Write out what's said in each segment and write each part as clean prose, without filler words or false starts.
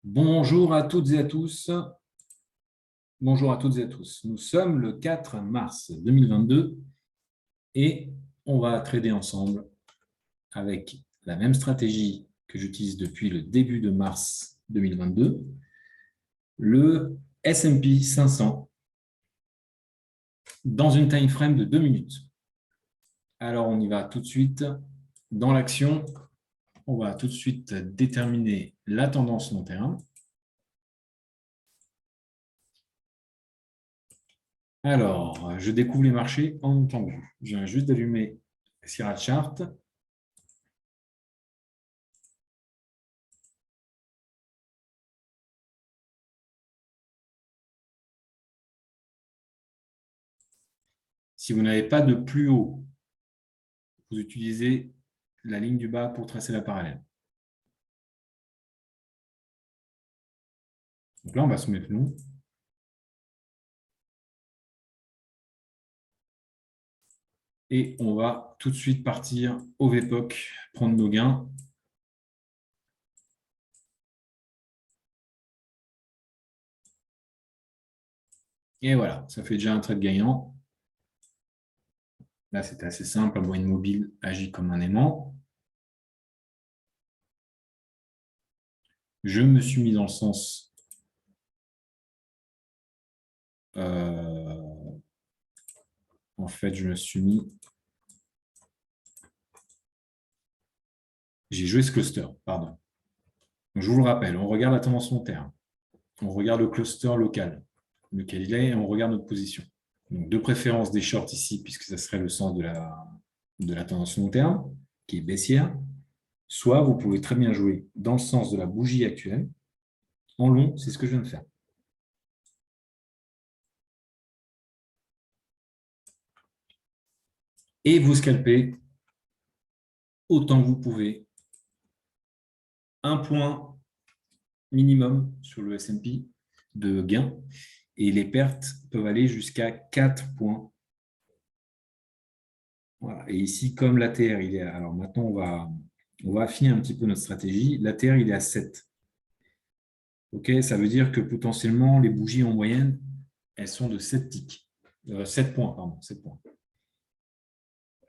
Bonjour à toutes et à tous. Bonjour à toutes et à tous. Nous sommes le 4 mars 2022 et on va trader ensemble avec la même stratégie que j'utilise depuis le début de mars 2022, le S&P 500 dans une time frame de 2 minutes. Alors, on y va tout de suite dans l'action. On va tout de suite déterminer la tendance long terme. Alors, je découvre les marchés en même temps que vous. Je viens juste d'allumer Sierra Chart. Si vous n'avez pas de plus haut, vous utilisez la ligne du bas pour tracer la parallèle. Donc là, on va se mettre long. Et on va tout de suite partir au VPOC, prendre nos gains. Et voilà, ça fait déjà un trade gagnant. Là, c'était assez simple. La moyenne mobile agit comme un aimant. Je me suis mis dans le sens en fait, je me suis mis... J'ai joué ce cluster, pardon. Donc, je vous le rappelle, on regarde la tendance long terme. On regarde le cluster local, lequel il est, et on regarde notre position. Donc, de préférence des shorts ici, puisque ça serait le sens de la tendance long terme, qui est baissière. Soit vous pouvez très bien jouer dans le sens de la bougie actuelle. En long, c'est ce que je viens de faire. Et vous scalpez autant que vous pouvez. Un point minimum sur le S&P de gain. Et les pertes peuvent aller jusqu'à 4 points. Voilà. Et ici, comme l'ATR, il est... Alors maintenant, on va affiner un petit peu notre stratégie. L'ATR, il est à 7. OK, ça veut dire que potentiellement, les bougies en moyenne, elles sont de 7 ticks. 7 points, pardon, 7 points.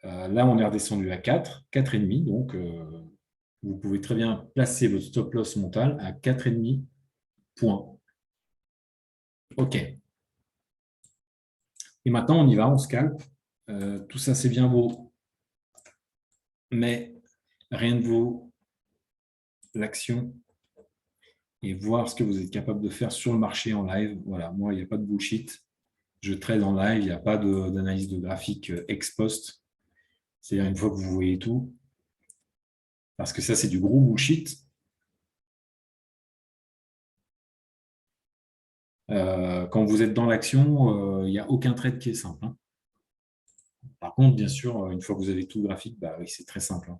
Là, on est redescendu à 4, 4,5. Donc, vous pouvez très bien placer votre stop loss mental à 4,5 points. OK. Et maintenant, on y va, on scalpe. Tout ça, c'est bien beau. Mais rien ne vaut l'action et voir ce que vous êtes capable de faire sur le marché en live. Voilà, moi, il n'y a pas de bullshit. Je trade en live, il n'y a pas d'analyse de graphique ex post. C'est-à-dire une fois que vous voyez tout. Parce que ça, c'est du gros bullshit. Quand vous êtes dans l'action, il n'y a aucun trade qui est simple. Hein. Par contre, bien sûr, une fois que vous avez tout le graphique, bah oui, c'est très simple. Hein.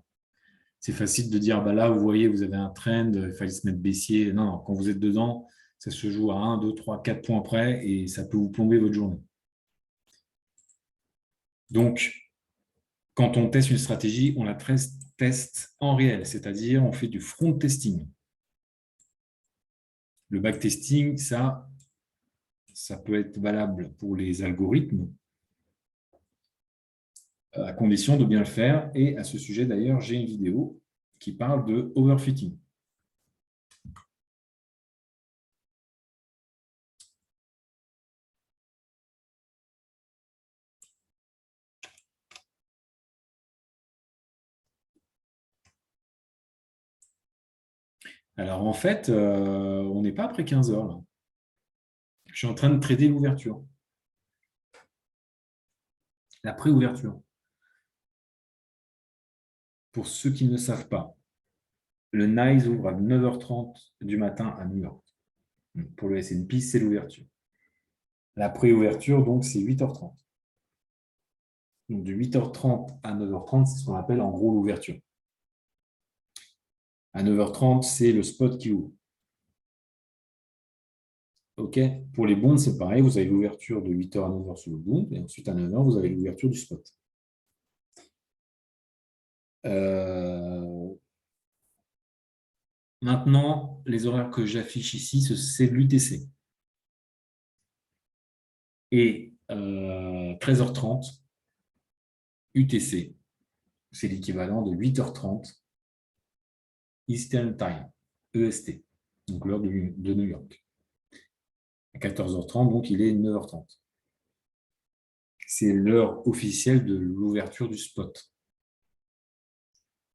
C'est facile de dire, bah là, vous voyez, vous avez un trend, il fallait se mettre baissier. Non, non, quand vous êtes dedans, ça se joue à 1, 2, 3, 4 points près et ça peut vous plomber votre journée. Donc, quand on teste une stratégie, on la teste en réel, c'est-à-dire on fait du front testing. Le backtesting, ça peut être valable pour les algorithmes, à condition de bien le faire. Et à ce sujet, d'ailleurs, j'ai une vidéo qui parle de overfitting. Alors, en fait, on n'est pas après 15 heures. Là. Je suis en train de trader l'ouverture. La pré-ouverture. Pour ceux qui ne savent pas, le NYSE ouvre à 9h30 du matin à New York. Pour le S&P, c'est l'ouverture. La pré-ouverture, donc, c'est 8h30. Donc, de 8h30 à 9h30, c'est ce qu'on appelle en gros l'ouverture. À 9h30, c'est le spot qui ouvre. OK. Pour les bonds, c'est pareil. Vous avez l'ouverture de 8h à 9h sur le bond. Et ensuite, à 9h, vous avez l'ouverture du spot. Maintenant, les horaires que j'affiche ici, c'est l'UTC. Et 13h30, UTC, c'est l'équivalent de 8h30 Eastern Time, EST, donc l'heure de New York. À 14h30, donc il est 9h30. C'est l'heure officielle de l'ouverture du spot.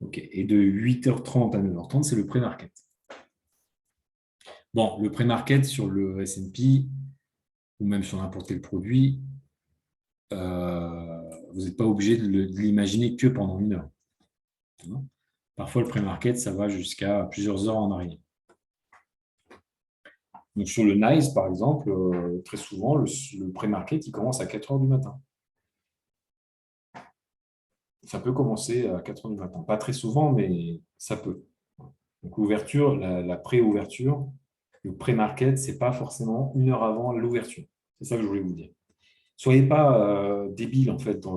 Okay. Et de 8h30 à 9h30, c'est le pré-market. Bon, le pré-market sur le S&P ou même sur n'importe quel produit, vous n'êtes pas obligé de l'imaginer que pendant une heure. Parfois, le pré-market, ça va jusqu'à plusieurs heures en arrière. Donc, sur le NICE, par exemple, très souvent, le pré-market, il commence à 4 heures du matin. Ça peut commencer à 4 heures du matin. Pas très souvent, mais ça peut. Donc, l'ouverture, la pré-ouverture, le pré-market, ce n'est pas forcément une heure avant l'ouverture. C'est ça que je voulais vous dire. Soyez pas débiles, en fait, dans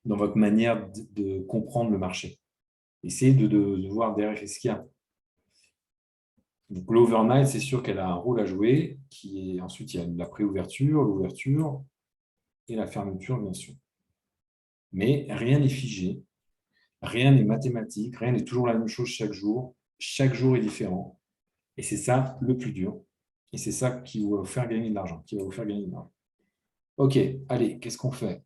votre manière de comprendre le marché. Essayez de voir derrière ce qu'il y a. Donc, l'overnight, c'est sûr qu'elle a un rôle à jouer. Ensuite, il y a la préouverture, l'ouverture et la fermeture, bien sûr. Mais rien n'est figé, rien n'est mathématique, rien n'est toujours la même chose chaque jour. Chaque jour est différent. Et c'est ça le plus dur. Et c'est ça qui va vous faire gagner de l'argent, OK, allez, qu'est-ce qu'on fait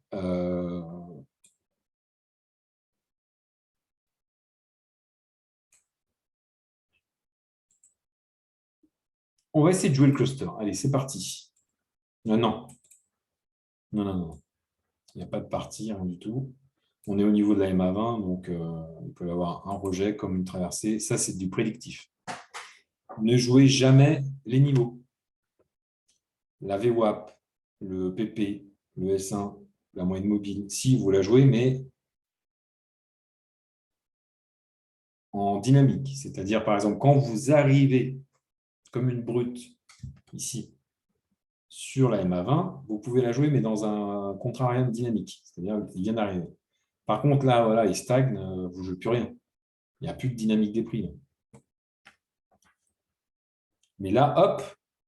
On va essayer de jouer le cluster. Allez, c'est parti. Non, non. Non, non, non. Il n'y a pas de partie, rien du tout. On est au niveau de la MA20, donc il peut y avoir un rejet comme une traversée. Ça, c'est du prédictif. Ne jouez jamais les niveaux. La VWAP, le PP, le S1, la moyenne mobile. Si, vous la jouez, mais en dynamique. C'est-à-dire, par exemple, quand vous arrivez comme une brute ici sur la MA20, vous pouvez la jouer, mais dans un contrariant dynamique. C'est-à-dire qu'il vient d'arriver. Par contre, là, voilà, il stagne, vous ne jouez plus rien. Il n'y a plus de dynamique des prix. Mais là, hop,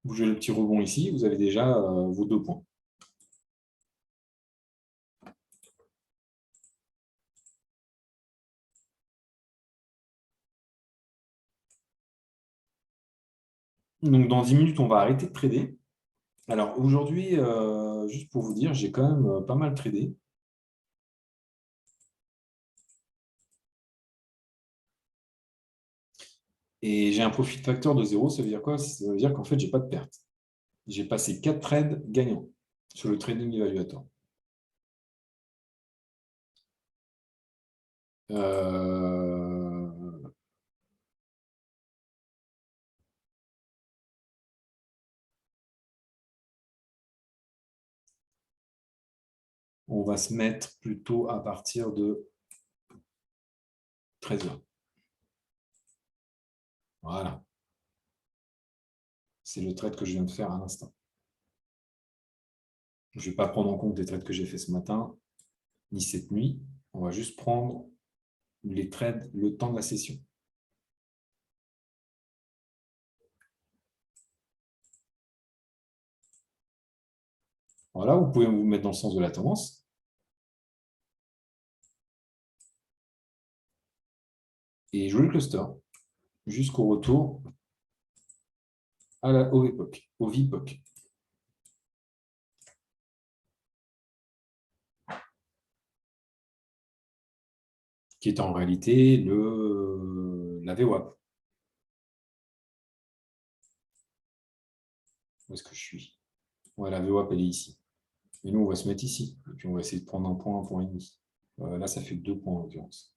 vous jouez le petit rebond ici, vous avez déjà vos 2 points. Donc, dans 10 minutes, on va arrêter de trader. Alors, aujourd'hui, juste pour vous dire, j'ai quand même pas mal tradé. Et j'ai un profit factor de 0. Ça veut dire quoi? Ça veut dire qu'en fait, je n'ai pas de perte. J'ai passé 4 trades gagnants sur le trading evaluator. On va se mettre plutôt à partir de 13 heures. Voilà. C'est le trade que je viens de faire à l'instant. Je ne vais pas prendre en compte les trades que j'ai fait ce matin, ni cette nuit. On va juste prendre les trades le temps de la session. Voilà, vous pouvez vous mettre dans le sens de la tendance. Et jouer le cluster jusqu'au retour au VPOC. Qui est en réalité la VWAP. Où est-ce que je suis? Ouais, la VWAP, elle est ici. Et nous, on va se mettre ici. Et puis, on va essayer de prendre un point et demi. Là, ça fait 2 points en l'occurrence.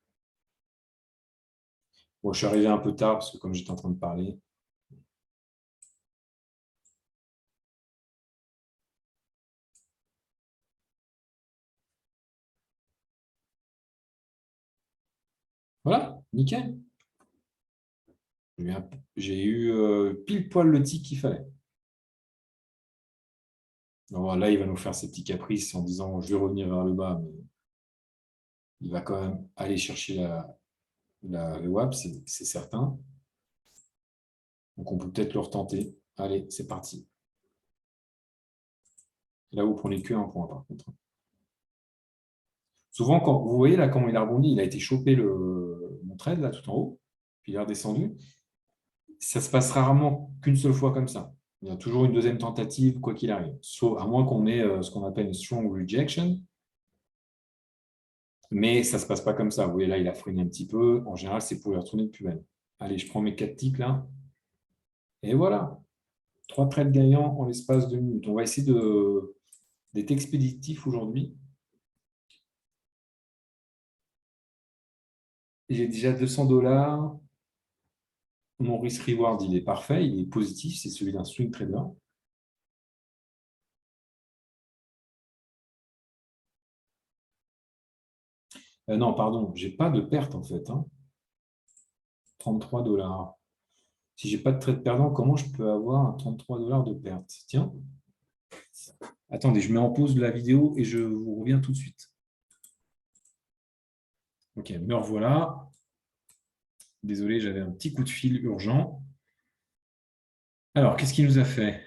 Bon, je suis arrivé un peu tard parce que comme j'étais en train de parler. Voilà, nickel. J'ai eu pile poil le tic qu'il fallait. Alors là, il va nous faire ses petits caprices en disant je vais revenir vers le bas, mais il va quand même aller chercher Le WAP, c'est certain. Donc, on peut peut-être le retenter. Allez, c'est parti. Là, vous prenez que un point, par contre. Souvent, quand vous voyez là comment il a rebondi, il a été chopé mon trade là tout en haut, puis il est redescendu. Ça se passe rarement qu'une seule fois comme ça. Il y a toujours une deuxième tentative, quoi qu'il arrive. Sauf à moins qu'on ait ce qu'on appelle une strong rejection. Mais ça ne se passe pas comme ça. Vous voyez, là, il a freiné un petit peu. En général, c'est pour y retourner de plus belle. Allez, je prends mes 4 ticks là. Et voilà. 3 trades gagnants en l'espace de minutes. On va essayer d'être expéditif aujourd'hui. J'ai déjà 200 $. Mon risk-reward, il est parfait. Il est positif. C'est celui d'un swing trader. Non, pardon. Je n'ai pas de perte en fait. 33 $. Si je n'ai pas de trade perdant, comment je peux avoir un 33 $ de perte? Tiens, attendez, je mets en pause la vidéo et je vous reviens tout de suite. Ok, me revoilà. Désolé, j'avais un petit coup de fil urgent. Alors, qu'est-ce qu'il nous a fait?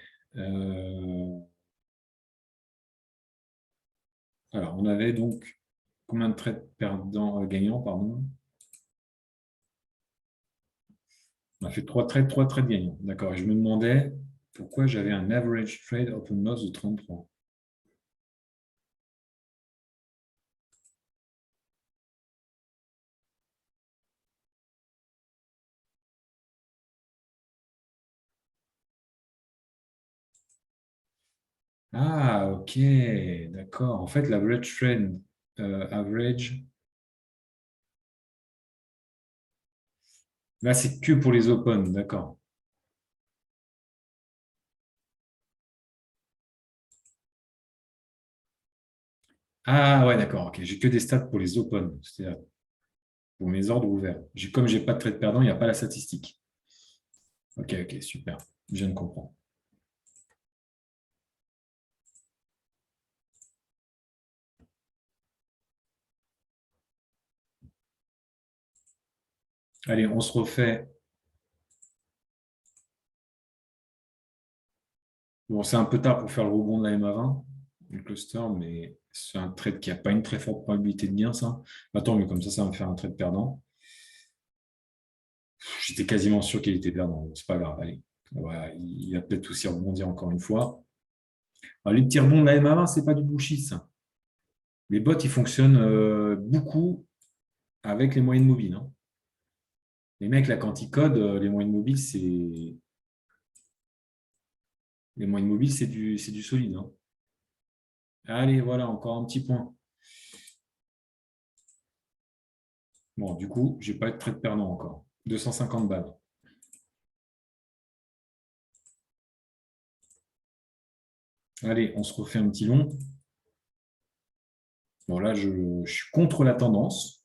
Alors, on avait donc combien de trades perdants, gagnants, pardon? On a fait 3 trades gagnants. D'accord. Et je me demandais pourquoi j'avais un average trade open loss de 33. Ah, ok, d'accord. En fait, l'average trade average, là, c'est que pour les open, d'accord. Ah, ouais, d'accord. Ok, j'ai que des stats pour les open, c'est-à-dire pour mes ordres ouverts. Comme j'ai pas de trade perdant, il n'y a pas la statistique. Ok, ok, super. Je viens de comprendre. Allez, on se refait. Bon, c'est un peu tard pour faire le rebond de la MA20, le cluster, mais c'est un trade qui n'a pas une très forte probabilité de gain, ça. Attends, mais comme ça va me faire un trade perdant. J'étais quasiment sûr qu'il était perdant. Bon, c'est pas grave, allez. Voilà, il va peut-être aussi rebondir encore une fois. Alors, les petits rebonds de la MA20, c'est pas du bullshit, ça. Les bots, ils fonctionnent beaucoup avec les moyennes mobiles, hein. Les mecs, là, quand ils codent, les moyennes mobiles, c'est du solide, hein. Allez, voilà, encore un petit point. Bon, du coup, je vais pas être très perdant encore. 250 balles. Allez, on se refait un petit long. Bon, là, je suis contre la tendance.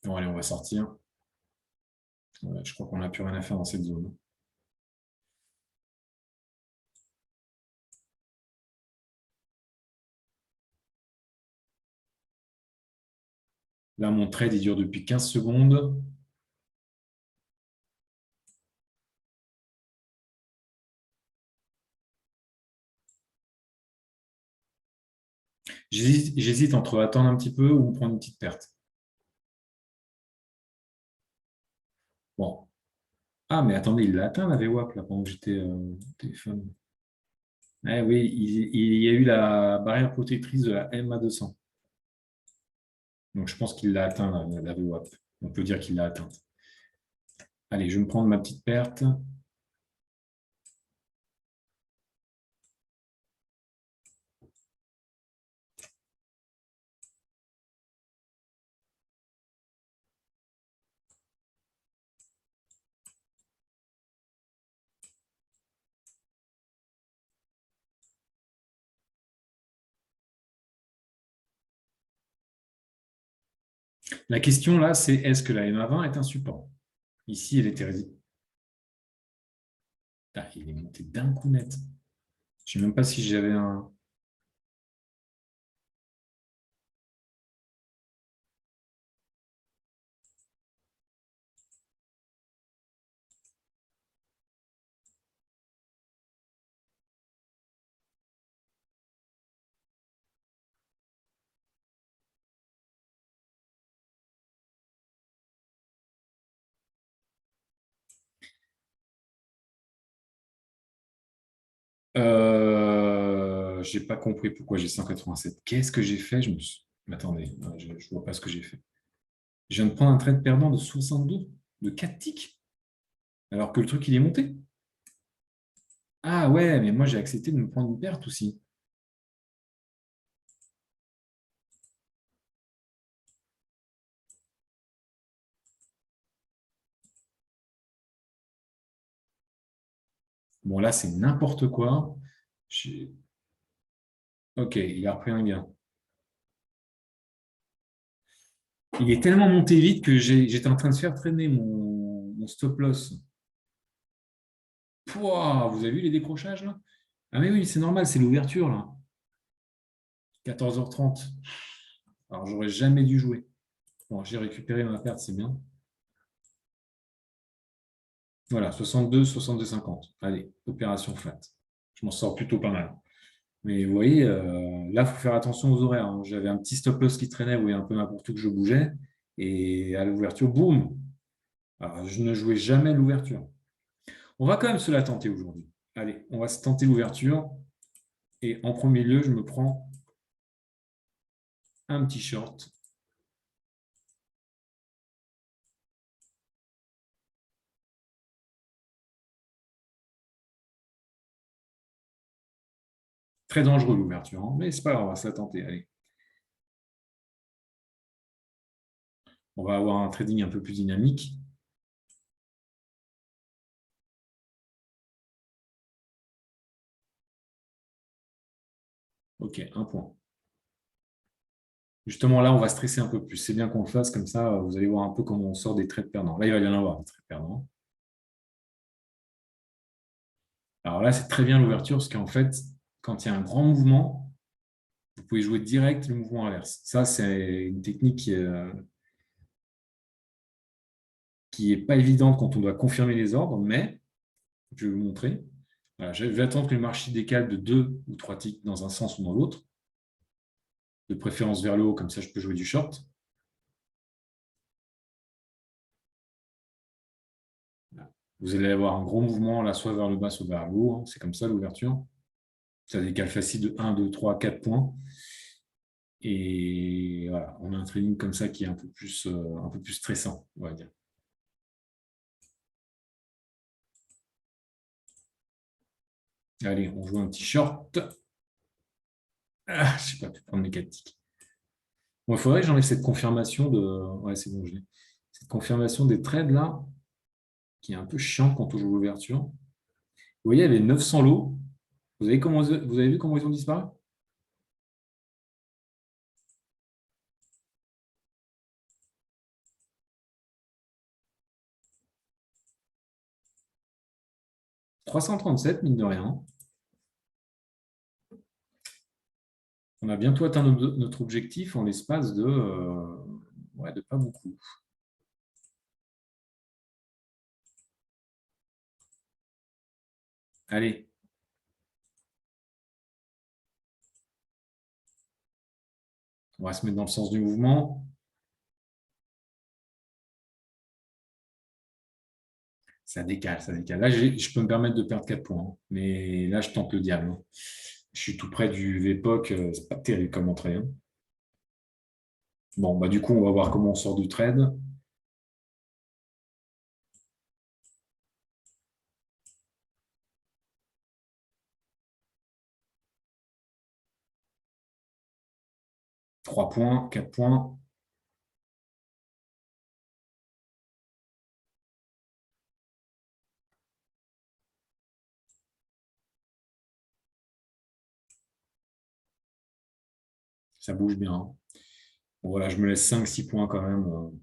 Bon, allez, on va sortir. Ouais, je crois qu'on n'a plus rien à faire dans cette zone. Là, mon trade, il dure depuis 15 secondes. J'hésite entre attendre un petit peu ou prendre une petite perte. Bon. Ah, mais attendez, il l'a atteint, la VWAP, là, pendant que j'étais au téléphone. Eh oui, il y a eu la barrière protectrice de la MA200. Donc, je pense qu'il l'a atteint, la VWAP. On peut dire qu'il l'a atteinte. Allez, je vais me prendre ma petite perte. La question là, c'est est-ce que la MA20 est un support? Ici, elle était résistante. Ah, il est monté d'un coup net. Je ne sais même pas si j'avais un. J'ai pas compris pourquoi j'ai 187. Qu'est-ce que j'ai fait? Mais attendez, je ne vois pas ce que j'ai fait. Je viens de prendre un trade perdant de 62, de 4 ticks, alors que le truc, il est monté. Ah ouais, mais moi, j'ai accepté de me prendre une perte aussi. Bon, là, c'est n'importe quoi. J'ai- Ok, il a repris un gain. Il est tellement monté vite que j'étais en train de faire traîner mon stop loss. Pouah, vous avez vu les décrochages là? Ah mais oui, c'est normal, c'est l'ouverture là. 14h30. Alors j'aurais jamais dû jouer. Bon, j'ai récupéré ma perte, c'est bien. Voilà, 62, 62, 50. Allez, opération flat. Je m'en sors plutôt pas mal. Mais vous voyez, là, il faut faire attention aux horaires, hein. J'avais un petit stop loss qui traînait, vous voyez, un peu n'importe où que je bougeais. Et à l'ouverture, boum! Alors, je ne jouais jamais l'ouverture. On va quand même se la tenter aujourd'hui. Allez, on va se tenter l'ouverture. Et en premier lieu, je me prends un petit short. Très dangereux l'ouverture, hein, mais c'est pas grave, on va se la tenter. Allez, on va avoir un trading un peu plus dynamique. Ok, un point. Justement, là, on va stresser un peu plus. C'est bien qu'on le fasse, comme ça, vous allez voir un peu comment on sort des trades perdants. Là, il va y en avoir des trades perdants. Alors là, c'est très bien l'ouverture, parce qu'en fait, quand il y a un grand mouvement, vous pouvez jouer direct le mouvement inverse. Ça, c'est une technique qui est pas évidente quand on doit confirmer les ordres, mais je vais vous montrer. Voilà, je vais attendre que le marché décale de 2 ou 3 ticks dans un sens ou dans l'autre, de préférence vers le haut, comme ça je peux jouer du short. Vous allez avoir un gros mouvement, là, soit vers le bas, soit vers le haut, hein. C'est comme ça l'ouverture. Ça décale facile de 1, 2, 3, 4 points. Et voilà, on a un trading comme ça qui est un peu plus stressant, on va dire. Allez, on joue un petit short. Ah, je ne sais pas pu prendre mes 4 ticks. Bon, il faudrait que j'enlève cette confirmation de. Ouais, c'est bon, je l'ai. Cette confirmation des trades là, qui est un peu chiant quand on joue l'ouverture. Vous voyez, il y avait 900 lots. Vous avez vu comment ils ont disparu? 337, mine de rien. On a bientôt atteint notre objectif en l'espace ouais, de pas beaucoup. Allez, on va se mettre dans le sens du mouvement. Ça décale, ça décale. Là, je peux me permettre de perdre 4 points, hein. Mais là, je tente le diable, hein. Je suis tout près du VPOC. C'est pas terrible comme entrée, hein. Bon, bah, du coup, on va voir comment on sort du trade. 3 points, 4 points. Ça bouge bien, hein. Bon, voilà, je me laisse 5-6 points quand même.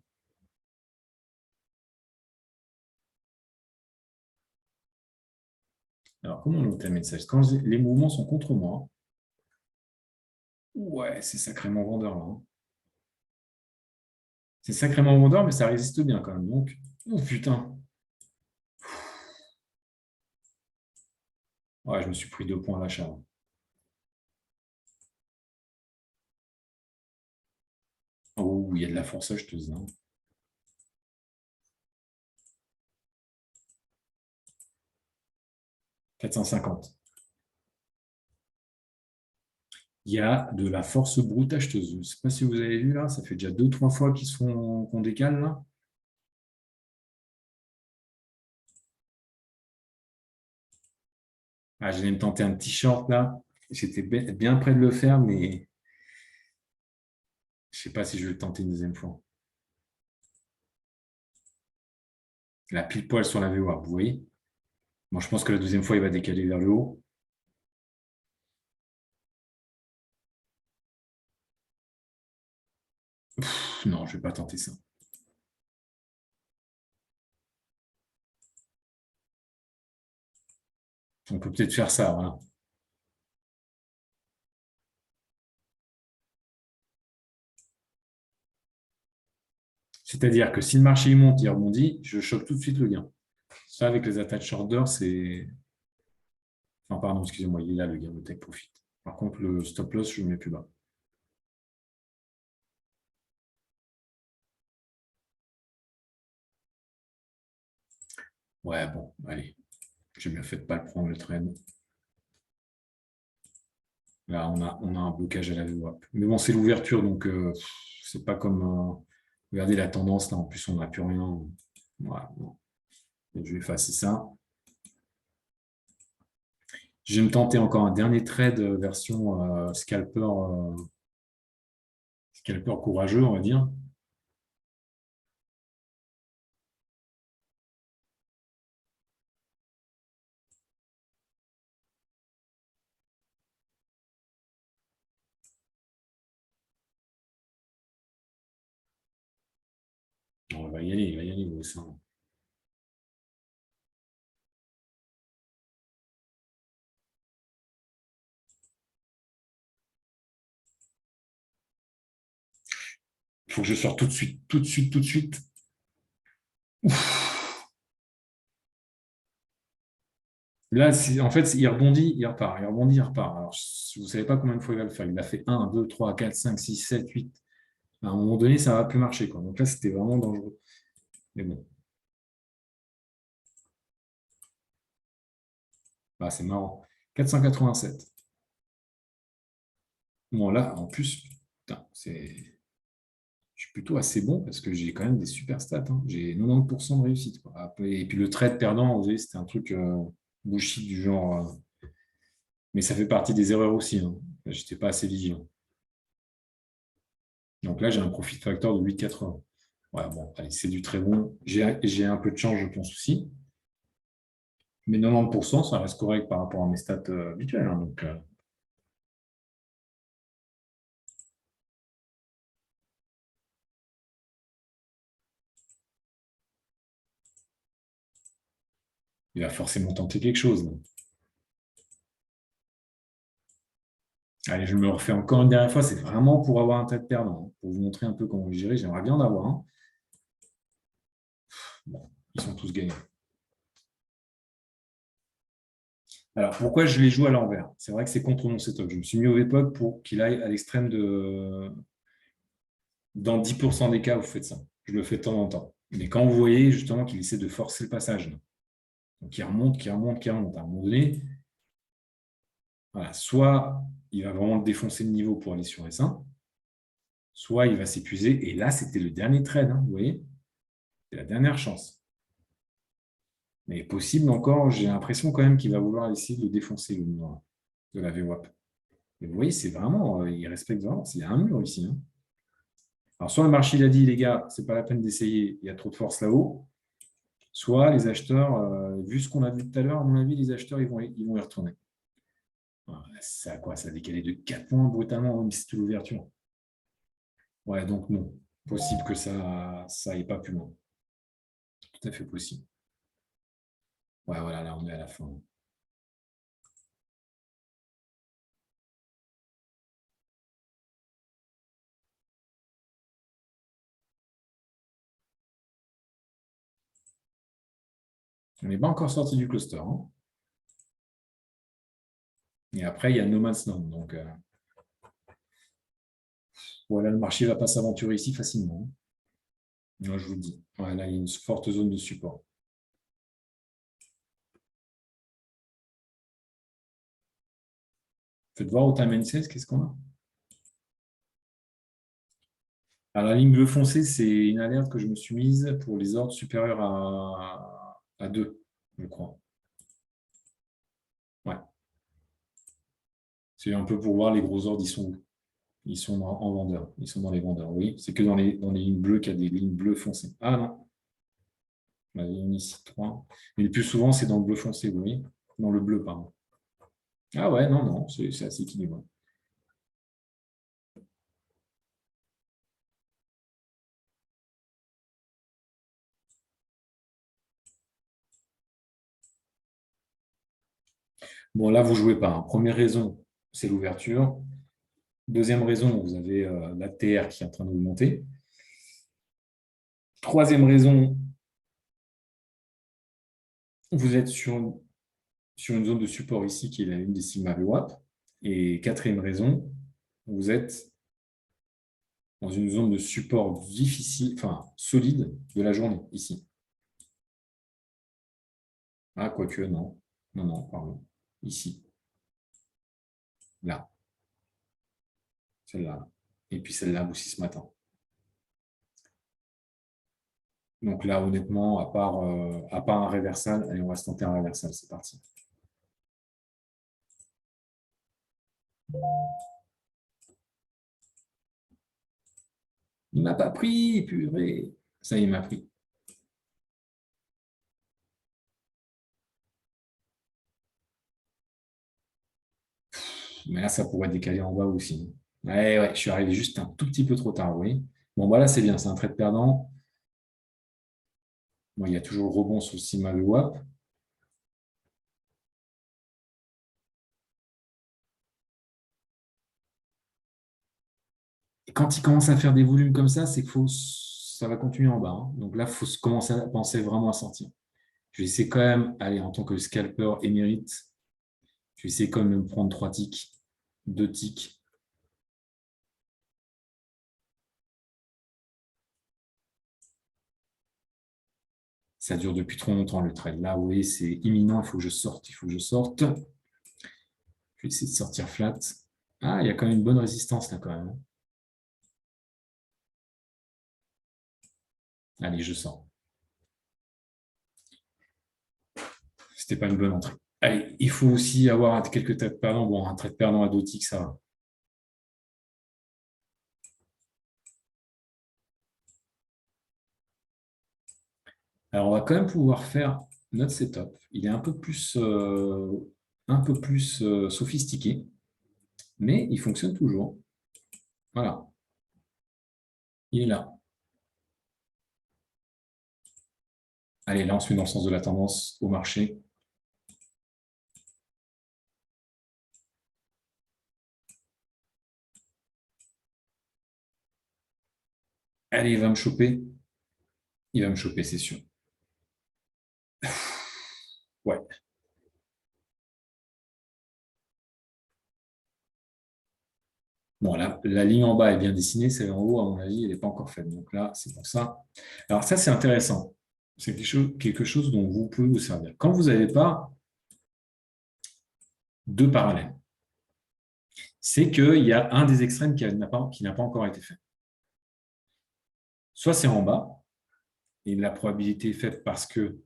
Alors, comment on termine ça? Quand les mouvements sont contre moi, ouais, c'est sacrément vendeur là, hein. C'est sacrément vendeur, mais ça résiste bien quand même. Donc, oh putain. Ouais, je me suis pris 2 points à l'achat. Oh, il y a de la force acheteuse, hein. 450. Il y a de la force brute acheteuse. Je ne sais pas si vous avez vu là, ça fait déjà 2-3 fois qu'on décale là. Ah, je viens de tenter un petit short là. J'étais bien près de le faire, mais je ne sais pas si je vais le tenter une deuxième fois. La pile poil sur la VWAP, vous voyez? Bon, je pense que la deuxième fois, il va décaler vers le haut. Non, je ne vais pas tenter ça. On peut peut-être faire ça, voilà. C'est-à-dire que si le marché il monte, il rebondit, je chope tout de suite le gain. Ça, avec les attaques shorter, c'est. Enfin, pardon, excusez-moi, il est là le gain, le take profit. Par contre, le stop loss, je ne le mets plus bas. Ouais, bon, allez. J'ai bien fait de ne pas le prendre le trade. Là, on a un blocage à la VWAP. Mais bon, c'est l'ouverture, donc c'est pas comme. Regardez la tendance, là, en plus, on n'a plus rien. Voilà, bon. Je vais effacer ça. Je vais me tenter encore un dernier trade version scalper courageux, on va dire. On va y aller, il va y aller, oui, ça. Il faut que je sorte tout de suite, tout de suite, tout de suite. Là, en fait, il rebondit, il repart, il rebondit, il repart. Alors, vous ne savez pas combien de fois il va le faire. Il a fait 1, 2, 3, 4, 5, 6, 7, 8. À un moment donné, ça ne va plus marcher, quoi. Donc là, c'était vraiment dangereux. Mais bon, bah, c'est marrant. 487. Bon, là, en plus, putain, je suis plutôt assez bon parce que j'ai quand même des super stats, hein. J'ai 90% de réussite, quoi. Et puis le trade perdant, vous savez, c'était un truc bullshit du genre. Mais ça fait partie des erreurs aussi, hein. Je n'étais pas assez vigilant. Donc là, j'ai un profit factor de 8,80. Ouais, bon, allez, c'est du très bon. J'ai un peu de chance, je pense aussi. Mais 90%, ça reste correct par rapport à mes stats habituelles, hein. Donc, il va forcément tenter quelque chose, là. Allez, je me refais encore une dernière fois. C'est vraiment pour avoir un trade perdant, hein. Pour vous montrer un peu comment gérer. J'aimerais bien en avoir un. Bon, ils sont tous gagnés. Alors, pourquoi je les joue à l'envers? C'est vrai que c'est contre mon setup. Je me suis mis au VPOG pour qu'il aille à l'extrême de. Dans 10% des cas, vous faites ça. Je le fais de temps en temps. Mais quand vous voyez justement qu'il essaie de forcer le passage, là. Donc il remonte, qui remonte, qui remonte. À un moment donné, voilà, soit il va vraiment défoncer le niveau pour aller sur S1, soit il va s'épuiser. Et là, c'était le dernier trade, hein, vous voyez? C'est la dernière chance. Mais possible encore, j'ai l'impression quand même qu'il va vouloir essayer de défoncer le mur de la VWAP. Et vous voyez, c'est vraiment, il respecte vraiment. Il y a un mur ici, hein. Alors, soit le marché il a dit, les gars, c'est pas la peine d'essayer, il y a trop de force là-haut. Soit les acheteurs, vu ce qu'on a vu tout à l'heure, à mon avis, les acheteurs, ils vont y retourner. Ça a quoi? Ça a décalé de 4 points brutalement, même si c'était l'ouverture. Ouais, donc non. Possible que ça aille pas plus loin. Tout à fait possible. Ouais, voilà, là, on est à la fin. On n'est pas encore sorti du cluster, hein. Et après, il y a No Man's Land. Donc, voilà, le marché ne va pas s'aventurer ici facilement, hein. Moi, je vous le dis. Ouais, là, il y a une forte zone de support. Faites voir au time and sales, qu'est-ce qu'on a? Alors, la ligne bleu foncé, c'est une alerte que je me suis mise pour les ordres supérieurs à 2, je crois. Ouais. C'est un peu pour voir les gros ordres, ils sont où. Ils sont en vendeur. Ils sont dans les vendeurs. Oui, c'est que dans les lignes bleues qu'il y a des lignes bleues foncées. Ah non, on avait une ici 3. Mais le plus souvent, c'est dans le bleu foncé, vous voyez. Dans le bleu, pardon. Ah ouais, non, non, c'est assez équilibré. Bon, là, vous ne jouez pas, hein. Première raison, c'est l'ouverture. Deuxième raison, vous avez la TR qui est en train d'augmenter. Troisième raison, vous êtes sur une zone de support ici qui est la ligne des sigma VWAP. Et quatrième raison, vous êtes dans une zone de support difficile, enfin solide de la journée ici. Ah, quoique, non. Non, non, pardon. Ici, là, celle-là. Et puis celle-là aussi ce matin. Donc là, honnêtement, à part un réversal, allez, on va se tenter un réversal, c'est parti. Il m'a pas pris, purée. Ça, il m'a pris. Mais là, ça pourrait décaler en bas aussi. Ouais, ouais, je suis arrivé juste un tout petit peu trop tard, oui. Bon, voilà, c'est bien, c'est un trade perdant. Bon, il y a toujours le rebond sur le Sigma de WAP. Et quand il commence à faire des volumes comme ça, c'est ça va continuer en bas, hein. Donc là, il faut commencer à penser vraiment à sortir. Je vais essayer quand même, allez, en tant que scalper émérite, je vais essayer quand même de me prendre 3 ticks, 2 ticks. Ça dure depuis trop longtemps le trade. Là, oui, c'est imminent, il faut que je sorte, il faut que je sorte. Je vais essayer de sortir flat. Ah, il y a quand même une bonne résistance là quand même. Allez, je sors. C'était pas une bonne entrée. Allez, il faut aussi avoir quelques trades perdants. Bon, un trade perdant à 2 ticks, ça va. Alors, on va quand même pouvoir faire notre setup. Il est un peu plus sophistiqué, mais il fonctionne toujours. Voilà, il est là. Allez, là, on se met dans le sens de la tendance au marché. Allez, il va me choper. Il va me choper, c'est sûr. Ouais. Bon, la ligne en bas est bien dessinée, celle en haut, à mon avis, elle n'est pas encore faite. Donc là, c'est pour ça. Alors ça, c'est intéressant. C'est quelque chose dont vous pouvez vous servir. Quand vous n'avez pas deux parallèles, c'est qu'il y a un des extrêmes qui n'a pas encore été fait. Soit c'est en bas, et la probabilité est faite parce que,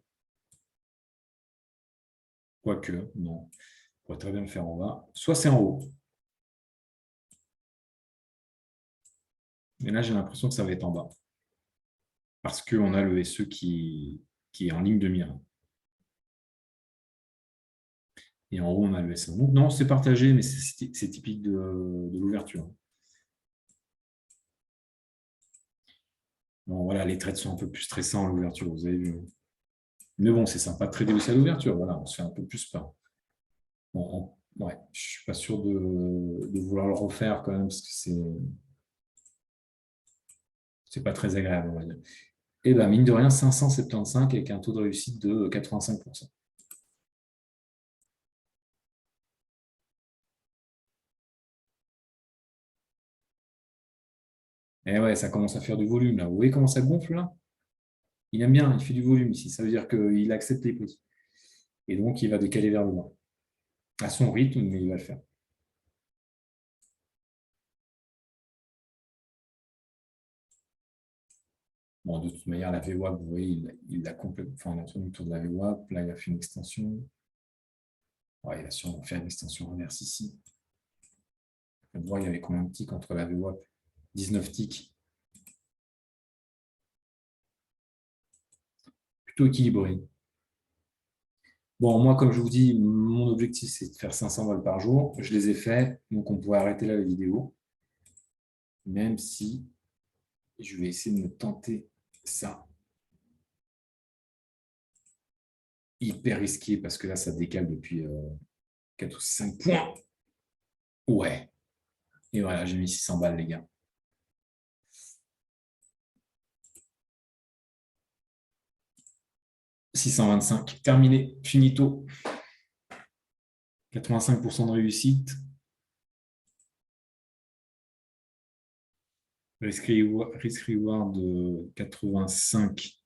quoique, non, on pourrait très bien le faire en bas, soit c'est en haut. Mais là, j'ai l'impression que ça va être en bas. Parce qu'on a le SE qui est en ligne de mire. Et en haut, on a le SE. Donc, non, c'est partagé, mais c'est typique de l'ouverture. Bon, voilà, les trades sont un peu plus stressants à l'ouverture, vous avez vu. Mais bon, c'est sympa de trader aussi à l'ouverture. Voilà, on se fait un peu plus peur. Bon, ouais, je suis pas sûr de vouloir le refaire quand même, parce que c'est pas très agréable, on va dire. Et bien, mine de rien, 575 avec un taux de réussite de 85%. Et ouais, ça commence à faire du volume là. Vous voyez comment ça gonfle là? Il aime bien, il fait du volume ici. Ça veut dire qu'il accepte les prix. Et donc, il va décaler vers le bas. À son rythme, mais il va le faire. Bon, de toute manière, la VWAP, vous voyez, il a complètement, enfin, on a tourné autour de la VWAP. Là, il a fait une extension. Ouais, il va sûrement faire une extension reverse ici. On voit, il y avait combien de ticks entre la VWAP? 19 ticks. Plutôt équilibré. Bon, moi, comme je vous dis, mon objectif, c'est de faire 500 balles par jour. Je les ai faits, donc on pourrait arrêter là la vidéo. Même si je vais essayer de me tenter ça. Hyper risqué parce que là, ça décale depuis 4 ou 5 points. Ouais. Et voilà, j'ai mis 600 balles, les gars. 625. Terminé. Finito. 85% de réussite. Risk reward de 85.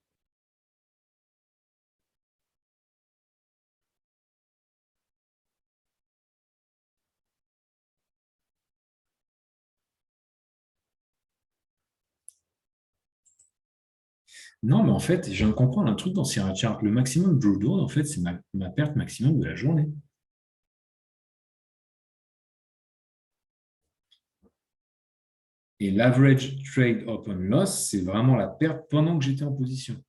Non, mais en fait, je viens de comprendre un truc dans Sierra Chart. Le maximum drawdown, en fait, c'est ma perte maximum de la journée. Et l'average trade open loss, c'est vraiment la perte pendant que j'étais en position.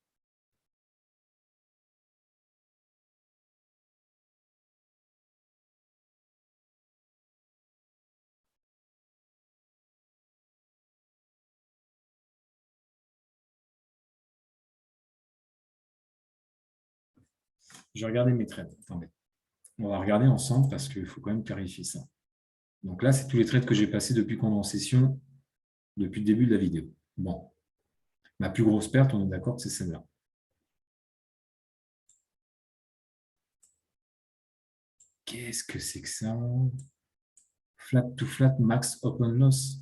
Je vais regarder mes trades. Attendez. On va regarder ensemble parce qu'il faut quand même clarifier ça. Donc là, c'est tous les trades que j'ai passés depuis qu'on est en session, depuis le début de la vidéo. Bon, ma plus grosse perte, on est d'accord que c'est celle-là. Qu'est-ce que c'est que ça? Flat to flat max open loss.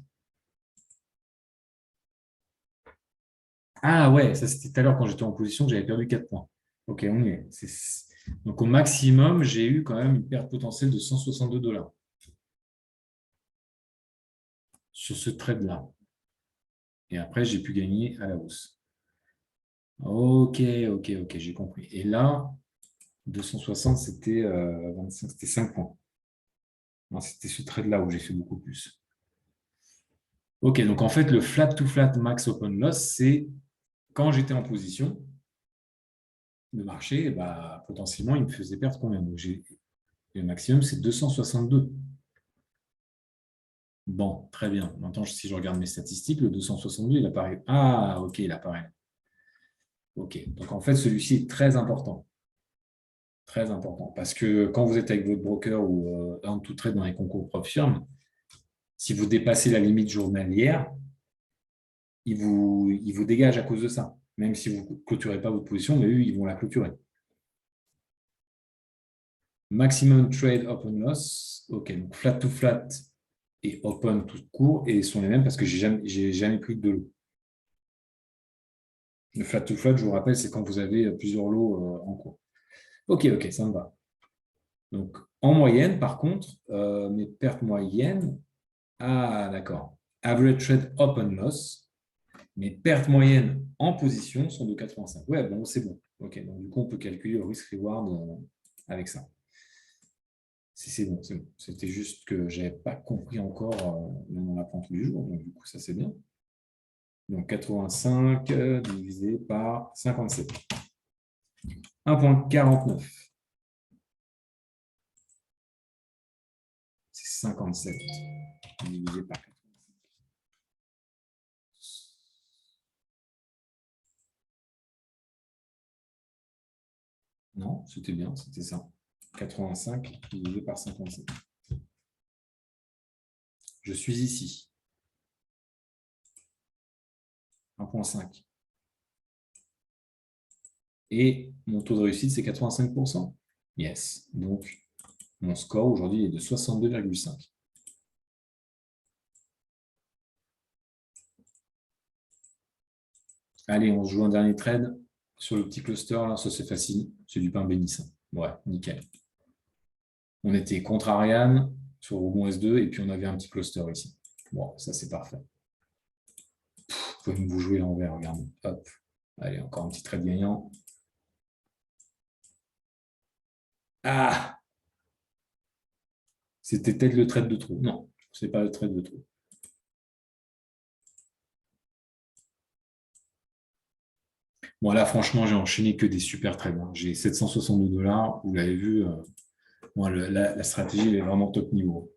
Ah ouais, ça c'était tout à l'heure quand j'étais en position que j'avais perdu 4 points. Ok, on y est. Donc au maximum, j'ai eu quand même une perte potentielle de 162 dollars sur ce trade-là. Et après, j'ai pu gagner à la hausse. Ok, ok, j'ai compris. Et là, 260, c'était 25, c'était 5 points. Non, c'était ce trade-là où j'ai fait beaucoup plus. Ok, donc en fait, le flat to flat max open loss, c'est quand j'étais en position, le marché, bah, potentiellement, il me faisait perdre combien? Donc, le maximum, c'est 262. Bon, très bien. Maintenant, si je regarde mes statistiques, le 262, il apparaît. Ah, ok, il apparaît. Ok, donc en fait, celui-ci est très important. Très important. Parce que quand vous êtes avec votre broker ou un tout trade dans les concours propres firmes, si vous dépassez la limite journalière, il vous dégage à cause de ça. Même si vous ne clôturez pas votre position, mais eux, ils vont la clôturer. Maximum trade open loss. OK, donc flat to flat et open tout court, et ils sont les mêmes parce que j'ai jamais pris de lot. Le flat to flat, je vous rappelle, c'est quand vous avez plusieurs lots en cours. OK, ça me va. Donc, en moyenne, par contre, mes pertes moyennes, ah, d'accord. Average trade open loss, mes pertes moyennes en position sont de 85. Ouais, bon, c'est bon. OK, donc du coup, on peut calculer le risk reward avec ça. Si c'est bon, c'est bon. C'était juste que je n'avais pas compris encore, mais on apprend tous les jours, donc du coup, ça c'est bien. Donc 85 divisé par 57. 1,49. C'est 57 divisé par Non, c'était bien, c'était ça. 85 divisé par 57. Je suis ici. 1,5. Et mon taux de réussite, c'est 85%. Yes. Donc, mon score aujourd'hui est de 62,5. Allez, on se joue un dernier trade sur le petit cluster. Là, ça, c'est facile. C'est du pain béni, ça. Ouais, nickel. On était contre Ariane sur rebond S2 et puis on avait un petit cluster ici. Bon, ça, c'est parfait. Vous pouvez vous jouer l'envers, regardez. Hop. Allez, encore un petit trade gagnant. Ah! C'était peut-être le trade de trop. Non, ce n'est pas le trade de trop. Bon, là, franchement, j'ai enchaîné que des super trades. Hein. J'ai 762 $. Vous l'avez vu, bon, la stratégie est vraiment top niveau.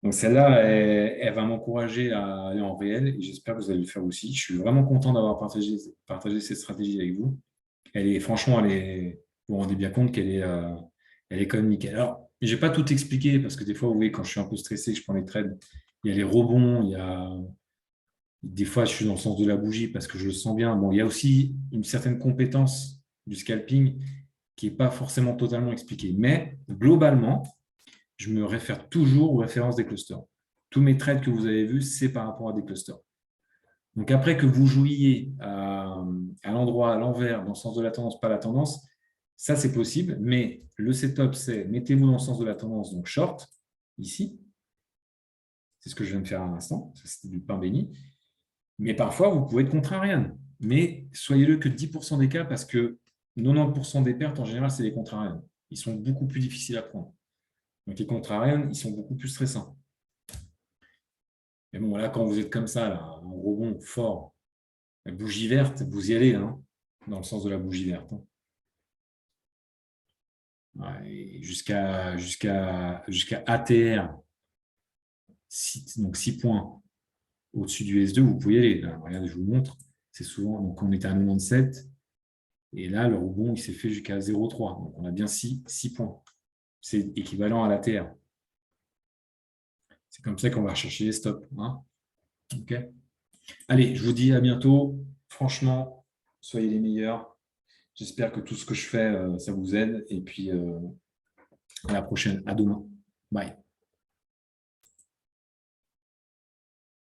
Donc, celle-là, elle va m'encourager à aller en réel et j'espère que vous allez le faire aussi. Je suis vraiment content d'avoir partagé cette stratégie avec vous. Franchement, vous vous rendez bien compte elle est quand même nickel. Alors, je n'ai pas tout expliqué parce que des fois, vous voyez, quand je suis un peu stressé, que je prends les trades, il y a les rebonds, des fois, je suis dans le sens de la bougie parce que je le sens bien. Bon, il y a aussi une certaine compétence du scalping qui n'est pas forcément totalement expliquée. Mais globalement, je me réfère toujours aux références des clusters. Tous mes trades que vous avez vus, c'est par rapport à des clusters. Donc après que vous jouiez à l'endroit, à l'envers, dans le sens de la tendance, pas la tendance, ça c'est possible, mais le setup, c'est mettez-vous dans le sens de la tendance, donc short, ici. C'est ce que je viens de faire à l'instant, c'était du pain béni. Mais parfois, vous pouvez être contrarian. Mais soyez-le que 10% des cas parce que 90% des pertes, en général, c'est les contrarians. Ils sont beaucoup plus difficiles à prendre. Donc, les contrarians, ils sont beaucoup plus stressants. Mais bon, là, quand vous êtes comme ça, là, un rebond fort, la bougie verte, vous y allez, hein, dans le sens de la bougie verte. Hein. Ouais, jusqu'à ATR, donc 6 points au-dessus du S2, vous pouvez y aller. Là, regardez, je vous montre. C'est souvent, donc on était à 97. Et là, le rebond, il s'est fait jusqu'à 0,3. Donc, on a bien 6 points. C'est équivalent à l'ATR. C'est comme ça qu'on va rechercher les stops. Hein. Okay. Allez, je vous dis à bientôt. Franchement, soyez les meilleurs. J'espère que tout ce que je fais, ça vous aide. Et puis, à la prochaine. À demain. Bye.